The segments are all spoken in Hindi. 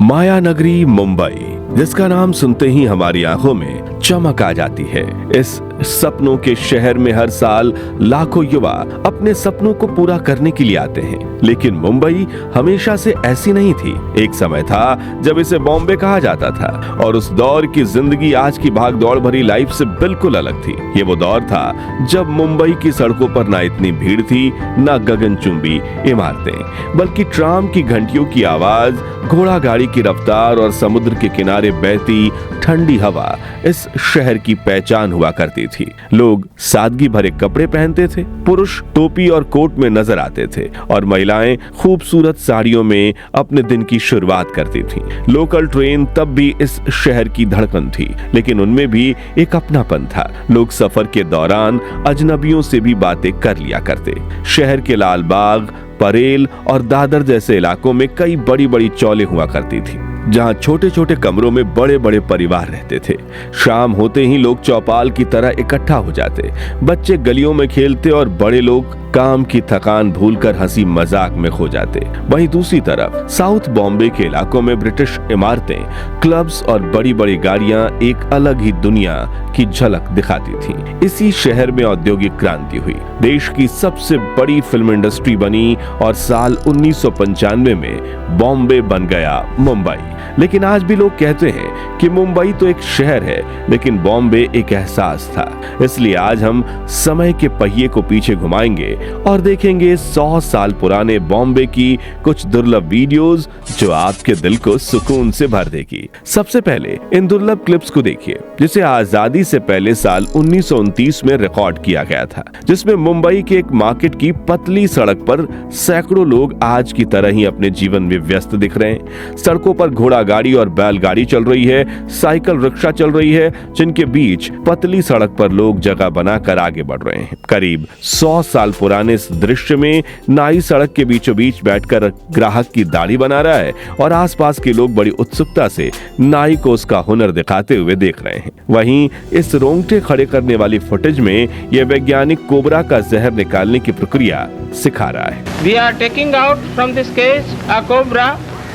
माया नगरी मुंबई, जिसका नाम सुनते ही हमारी आंखों में चमक आ जाती है। इस सपनों के शहर में हर साल लाखों युवा अपने सपनों को पूरा करने के लिए आते हैं, लेकिन मुंबई हमेशा से ऐसी नहीं थी। एक समय था जब इसे बॉम्बे कहा जाता था और उस दौर की जिंदगी आज की भागदौड़ भरी लाइफ से बिल्कुल अलग थी। ये वो दौर था जब मुंबई की सड़कों पर ना इतनी भीड़ थी, ना गगनचुंबी इमारतें, बल्कि ट्राम की घंटियों की आवाज, घोड़ा गाड़ी की रफ्तार और समुद्र के किनारे बहती ठंडी हवा इस शहर की पहचान हुआ करती थी। लोग सादगी भरे कपड़े पहनते थे, पुरुष टोपी और कोट में नजर आते थे और महिलाएं खूबसूरत साड़ियों में अपने दिन की शुरुआत करती थीं। लोकल ट्रेन तब भी इस शहर की धड़कन थी, लेकिन उनमें भी एक अपनापन था। लोग सफर के दौरान अजनबियों से भी बातें कर लिया करते। शहर के लाल बाग, परेल और दादर जैसे इलाकों में कई बड़ी बड़ी चौलें हुआ करती थी, जहां छोटे छोटे कमरों में बड़े बड़े परिवार रहते थे। शाम होते ही लोग चौपाल की तरह इकट्ठा हो जाते, बच्चे गलियों में खेलते और बड़े लोग काम की थकान भूलकर हंसी मजाक में खो जाते। वहीं दूसरी तरफ साउथ बॉम्बे के इलाकों में ब्रिटिश इमारतें, क्लब्स और बड़ी बड़ी गाड़ियां एक अलग ही दुनिया की झलक दिखाती थीं। इसी शहर में औद्योगिक क्रांति हुई, देश की सबसे बड़ी फिल्म इंडस्ट्री बनी और साल 1995 में बॉम्बे बन गया मुंबई। लेकिन आज भी लोग कहते हैं कि मुंबई तो एक शहर है, लेकिन बॉम्बे एक एहसास था। इसलिए आज हम समय के पहिए को पीछे घुमाएंगे और देखेंगे 100 साल पुराने बॉम्बे की कुछ दुर्लभ वीडियोस जो आपके दिल को सुकून से भर देगी। सबसे पहले इन दुर्लभ क्लिप्स को देखिए, जिसे आजादी से पहले साल 1929 में रिकॉर्ड किया गया था, जिसमें मुंबई के एक मार्केट की पतली सड़क पर सैकड़ों लोग आज की तरह ही अपने जीवन में व्यस्त दिख रहे हैं। सड़कों पर घोड़ा गाड़ी और बैलगाड़ी चल रही है, साइकिल रिक्शा चल रही है, जिनके बीच पतली सड़क पर लोग जगह बनाकर आगे बढ़ रहे हैं। करीब 100 साल पुराने इस दृश्य में नाई सड़क के बीचों बीच बैठकर ग्राहक की दाढ़ी बना रहा है और आसपास के लोग बड़ी उत्सुकता से नाई को उसका हुनर दिखाते हुए देख रहे हैं। वहीं इस रोंगटे खड़े करने वाली फुटेज में यह वैज्ञानिक कोबरा का जहर निकालने की प्रक्रिया सिखा रहा है। We are taking out from this cage a cobra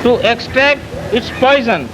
to extract its poison.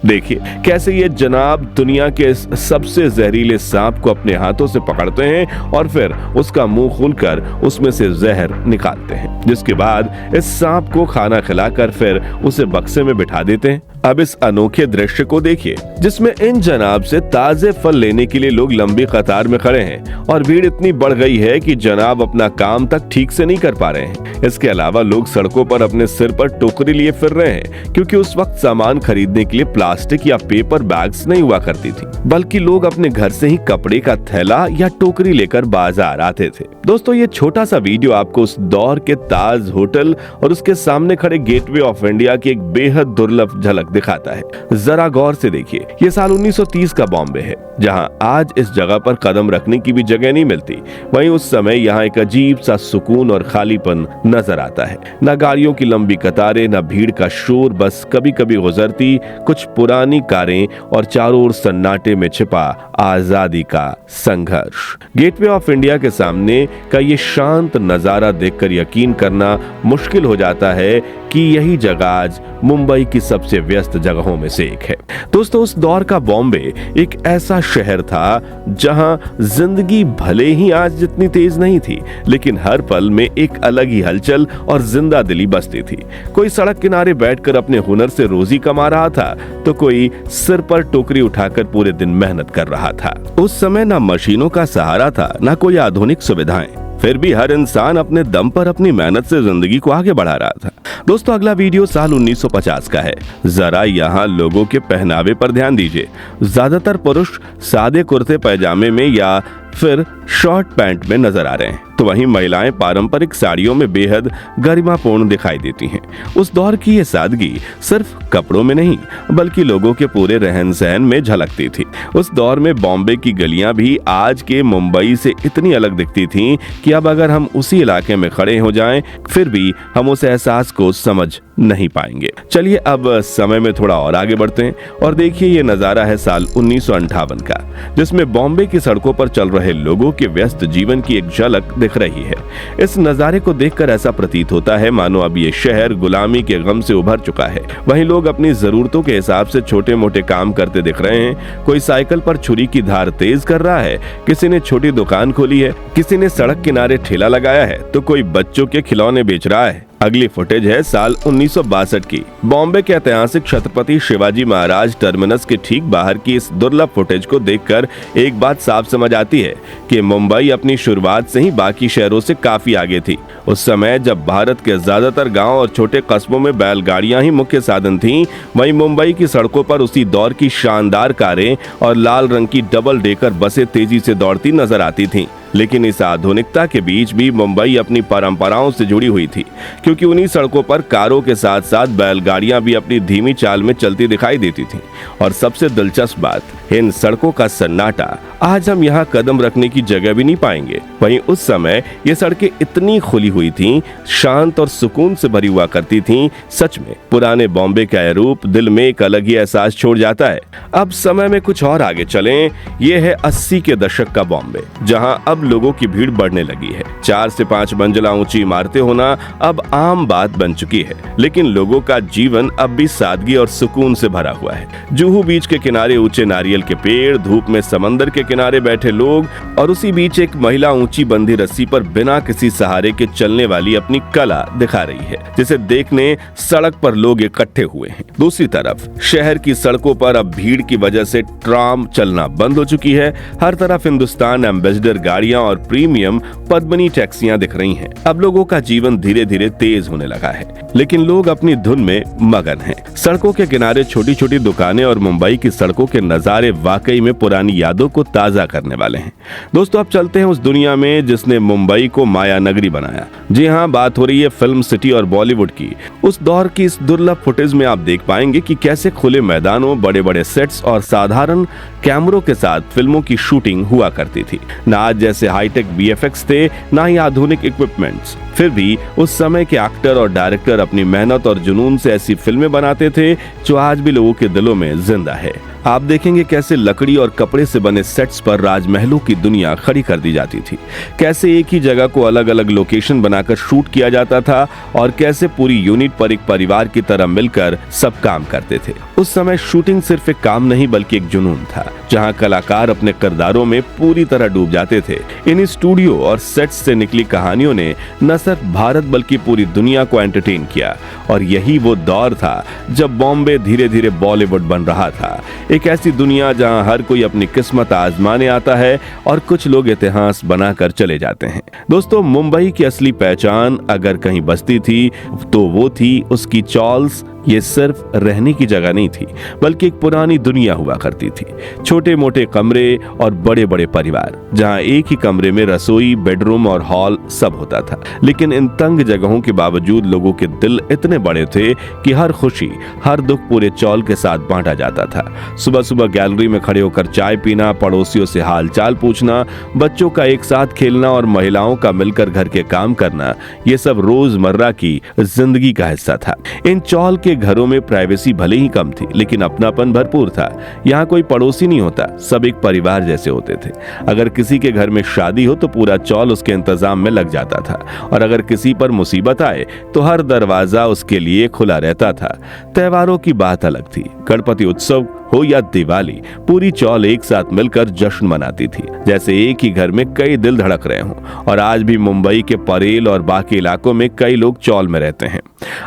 देखिए कैसे ये जनाब दुनिया के इस सबसे जहरीले सांप को अपने हाथों से पकड़ते हैं और फिर उसका मुंह खोलकर उसमें से जहर निकालते हैं, जिसके बाद इस सांप को खाना खिलाकर फिर उसे बक्से में बिठा देते हैं। अब इस अनोखे दृश्य को देखिए, जिसमें इन जनाब से ताजे फल लेने के लिए लोग लंबी कतार में खड़े हैं और भीड़ इतनी बढ़ गई है कि जनाब अपना काम तक ठीक से नहीं कर पा रहे हैं। इसके अलावा लोग सड़कों पर अपने सिर पर टोकरी लिए फिर रहे हैं, क्योंकि उस वक्त सामान खरीदने के लिए प्लास्टिक या पेपर बैग्स नहीं हुआ करती थी, बल्कि लोग अपने घर से ही कपड़े का थैला या टोकरी लेकर बाजार आते थे। दोस्तों, ये छोटा सा वीडियो आपको उस दौर के ताज होटल और उसके सामने खड़े गेटवे ऑफ इंडिया की एक बेहद दुर्लभ झलक दिखाता है। जरा गौर से देखिए, ये साल 1930 का बॉम्बे है, जहां आज इस जगह पर कदम रखने की भी जगह नहीं मिलती। वहीं उस समय यहाँ एक अजीब सा सुकून और खालीपन नजर आता है। न गाड़ियों की लंबी कतारें, न भीड़ का शोर, बस कभी कभी गुजरती कुछ पुरानी कारें और चारों ओर सन्नाटे में छिपा आजादी का संघर्ष। गेटवे ऑफ इंडिया के सामने का ये शांत नजारा देखकर यकीन करना मुश्किल हो जाता है कि यही जगह आज मुंबई की सबसे व्यस्त जगहों में से एक है। दोस्तों, उस दौर का बॉम्बे एक ऐसा शहर था जहां जिंदगी भले ही आज जितनी तेज नहीं थी, लेकिन हर पल में एक अलग ही हलचल और जिंदा दिली बसती थी। कोई सड़क किनारे बैठकर अपने हुनर से रोजी कमा रहा था, तो कोई सिर पर टोकरी उठाकर पूरे दिन मेहनत कर रहा था। उस समय ना मशीनों का सहारा था, ना कोई आधुनिक सुविधाएं, फिर भी हर इंसान अपने दम पर अपनी मेहनत से जिंदगी को आगे बढ़ा रहा था। दोस्तों, अगला वीडियो साल 1950 का है। जरा यहाँ लोगों के पहनावे पर ध्यान दीजिए। ज्यादातर पुरुष सादे कुर्ते पैजामे में या फिर शॉर्ट पैंट में नजर आ रहे हैं, तो वहीं महिलाएं पारंपरिक साड़ियों में बेहद गरिमापूर्ण दिखाई देती हैं। उस दौर की ये सादगी सिर्फ कपड़ों में नहीं, बल्कि लोगों के पूरे रहन सहन में झलकती थी। उस दौर में बॉम्बे की गलियां भी आज के मुंबई से इतनी अलग दिखती थीं कि अब अगर हम उसी इलाके में खड़े हो जाएं, फिर भी हम उस एहसास को समझ नहीं पाएंगे। चलिए अब समय में थोड़ा और आगे बढ़ते हैं और देखिए ये नजारा है साल 1958 का, जिसमें बॉम्बे की सड़कों पर चल रहे लोगों के व्यस्त जीवन की एक झलक दिख रही है। इस नजारे को देखकर ऐसा प्रतीत होता है मानो अब ये शहर गुलामी के गम से उभर चुका है। वहीं लोग अपनी जरूरतों के हिसाब से छोटे मोटे काम करते दिख रहे हैं। कोई साइकिल पर छुरी की धार तेज कर रहा है, किसी ने छोटी दुकान खोली है, किसी ने सड़क किनारे ठेला लगाया है, तो कोई बच्चों के खिलौने बेच रहा है। अगली फुटेज है साल 1962 की। बॉम्बे के ऐतिहासिक छत्रपति शिवाजी महाराज टर्मिनस के ठीक बाहर की इस दुर्लभ फुटेज को देखकर एक बात साफ समझ आती है कि मुंबई अपनी शुरुआत से ही बाकी शहरों से काफी आगे थी। उस समय जब भारत के ज्यादातर गांव और छोटे कस्बों में बैलगाड़ियां ही मुख्य साधन थीं, वहीं मुंबई की सड़कों पर उसी दौर की शानदार कारें और लाल रंग की डबल डेकर बसें तेजी से दौड़ती नजर आती थीं। लेकिन इस आधुनिकता के बीच भी मुंबई अपनी परंपराओं से जुड़ी हुई थी, क्योंकि उन्हीं सड़कों पर कारों के साथ साथ बैलगाड़ियां भी अपनी धीमी चाल में चलती दिखाई देती थीं। और सबसे दिलचस्प बात, इन सड़कों का सन्नाटा आज हम यहाँ कदम रखने की जगह भी नहीं पाएंगे। वहीं उस समय ये सड़कें इतनी खुली हुई थीं, शांत और सुकून से भरी हुआ करती थीं। सच में पुराने बॉम्बे का यह रूप दिल में एक अलग ही एहसास छोड़ जाता है। अब समय में कुछ और आगे चलें। ये है 80 के दशक का बॉम्बे, जहाँ अब लोगों की भीड़ बढ़ने लगी है। 4 से 5 मंजिला ऊंची इमारतें होना अब आम बात बन चुकी है, लेकिन लोगों का जीवन अब भी सादगी और सुकून से भरा हुआ है। जुहू बीच के किनारे ऊंचे नारियल के पेड़, धूप में समंदर के किनारे बैठे लोग, और उसी बीच एक महिला ऊंची बंधी रस्सी पर बिना किसी सहारे के चलने वाली अपनी कला दिखा रही है, जिसे देखने सड़क पर लोग इकट्ठे हुए हैं। दूसरी तरफ शहर की सड़कों पर अब भीड़ की वजह से ट्राम चलना बंद हो चुकी है। हर तरफ हिंदुस्तान एम्बेसडर गाड़ियां और प्रीमियम पद्मिनी टैक्सियां दिख रही हैं। अब लोगों का जीवन धीरे धीरे तेज होने लगा है, लेकिन लोग अपनी धुन में मगन हैं। सड़कों के किनारे छोटी छोटी दुकानें और मुंबई की सड़कों के नजारे वाकई में पुरानी यादों को ताजा करने वाले हैं। दोस्तों, अब चलते हैं उस दुनिया में जिसने मुंबई को माया नगरी बनाया। जी हाँ, बात हो रही है फिल्म सिटी और बॉलीवुड की। उस दौर की इस दुर्लभ फुटेज में आप देख पाएंगे कि कैसे खुले मैदानों, बड़े बड़े सेट्स और साधारण कैमरों के साथ फिल्मों की शूटिंग हुआ करती थी। ना आज जैसे हाईटेक VFX थे, ना ही आधुनिक इक्विपमेंट्स। फिर भी उस समय के एक्टर और डायरेक्टर अपनी मेहनत और जुनून से ऐसी फिल्में बनाते थे जो आज भी लोगों के दिलों में जिंदा है। आप देखेंगे कैसे लकड़ी और कपड़े से बने सेट्स पर राजमहलों की दुनिया खड़ी कर दी जाती थी, कैसे एक ही जगह को अलग अलग लोकेशन बनाकर शूट किया जाता था, और कैसे पूरी यूनिट पर एक परिवार की तरह मिलकर सब काम करते थे। उस समय शूटिंग सिर्फ एक काम नहीं बल्कि एक जुनून था, जहां कलाकार अपने किरदारों में पूरी तरह डूब जाते थे। इन स्टूडियो और सेट्स से निकली कहानियों ने न सिर्फ भारत बल्कि पूरी दुनिया को एंटरटेन किया। और यही वो दौर था जब बॉम्बे धीरे धीरे बॉलीवुड बन रहा था, एक ऐसी दुनिया जहां हर कोई अपनी किस्मत आजमाने आता है और कुछ लोग इतिहास बनाकर चले जाते हैं। दोस्तों, मुंबई की असली पहचान अगर कहीं बसती थी तो वो थी उसकी चॉल्स। ये सिर्फ रहने की जगह नहीं थी, बल्कि एक पुरानी दुनिया हुआ करती थी। छोटे मोटे कमरे और बड़े बड़े परिवार, जहां एक ही कमरे में रसोई, बेडरूम और हॉल सब होता था। लेकिन इन तंग जगहों के बावजूद लोगों के दिल इतने बड़े थे कि हर खुशी, हर दुख पूरे चौल के साथ बांटा जाता था। सुबह सुबह गैलरी में खड़े होकर चाय पीना, पड़ोसियों से हाल चाल पूछना, बच्चों का एक साथ खेलना और महिलाओं का मिलकर घर के काम करना, ये सब रोजमर्रा की जिंदगी का हिस्सा था। इन चौल के घरों में प्राइवेसी भले ही कम थी, लेकिन अपनापन भरपूर था। यहाँ कोई पड़ोसी नहीं होता, सब एक परिवार जैसे होते थे। अगर किसी के घर में शादी हो तो पूरा चौल उसके इंतजाम में लग जाता था, और अगर किसी पर मुसीबत आए तो हर दरवाजा उसके लिए खुला रहता था। त्योहारों की बात अलग थी। गणपति उत्सव हो या दिवाली, पूरी चौल एक साथ मिलकर जश्न मनाती थी, जैसे एक ही घर में कई दिल धड़क रहे हों। और आज भी मुंबई के परेल और बाकी इलाकों में कई लोग चौल में रहते हैं।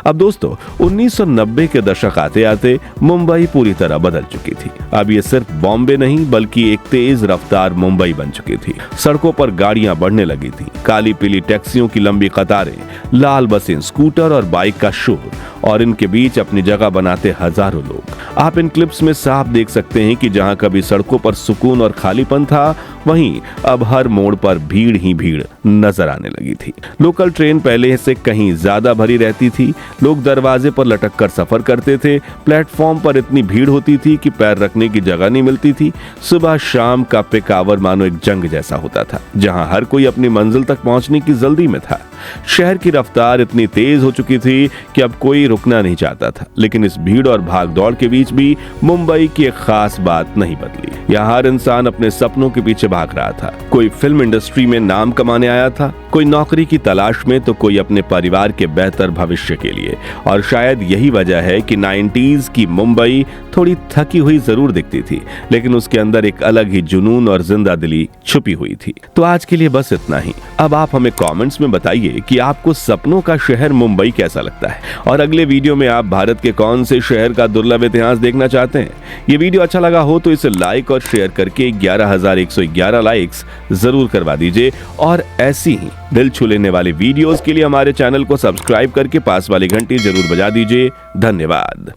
अब दोस्तों, 1990 के दशक आते आते मुंबई पूरी तरह बदल चुकी थी। अब ये सिर्फ बॉम्बे नहीं बल्कि एक तेज रफ्तार मुंबई बन चुकी थी। सड़कों पर गाड़ियां बढ़ने लगी थी, काली पीली टैक्सियों की लंबी कतारें, लाल बसें, स्कूटर और बाइक का शोर, और इनके बीच अपनी जगह बनाते हजारों लोग। आप इन क्लिप्स में साफ देख सकते हैं कि जहां कभी सड़कों पर सुकून और खालीपन था, वहीं अब हर मोड़ पर भीड़ ही भीड़ नजर आने लगी थी। लोकल ट्रेन पहले से कहीं ज्यादा भरी रहती थी। लोग दरवाजे पर लटक कर सफर करते थे। प्लेटफॉर्म पर इतनी भीड़ होती थी कि पैर रखने की जगह नहीं मिलती थी। सुबह शाम का पिक आवर मानो एक जंग जैसा होता था, जहां हर कोई अपनी मंजिल तक पहुंचने की जल्दी में था। शहर की रफ्तार इतनी तेज हो चुकी थी कि अब कोई रुकना नहीं चाहता था। लेकिन इस भीड़ और भागदौड़ के बीच भी मुंबई की एक खास बात नहीं बदली। यहाँ हर इंसान अपने सपनों के पीछे भाग रहा था। कोई फिल्म इंडस्ट्री में नाम कमाने आया था, कोई नौकरी की तलाश में तो कोई अपने परिवार के बेहतर भविष्य के लिए। और शायद यही वजह है कि 90s की मुंबई थोड़ी थकी हुई जरूर दिखती थी, लेकिन उसके अंदर एक अलग ही जुनून और जिंदा दिली छुपी हुई थी। तो आज के लिए बस इतना ही। अब आप हमें कमेंट्स में बताइए कि आपको सपनों का शहर मुंबई कैसा लगता है, और अगले वीडियो में आप भारत के कौन से शहर का दुर्लभ इतिहास देखना चाहते हैं। ये वीडियो अच्छा लगा हो तो इसे लाइक और शेयर करके 11,111 लाइक्स जरूर करवा दीजिए, और ऐसी ही दिल छू लेने वाले वीडियोस के लिए हमारे चैनल को सब्सक्राइब करके पास वाली घंटी जरूर बजा दीजिए। धन्यवाद।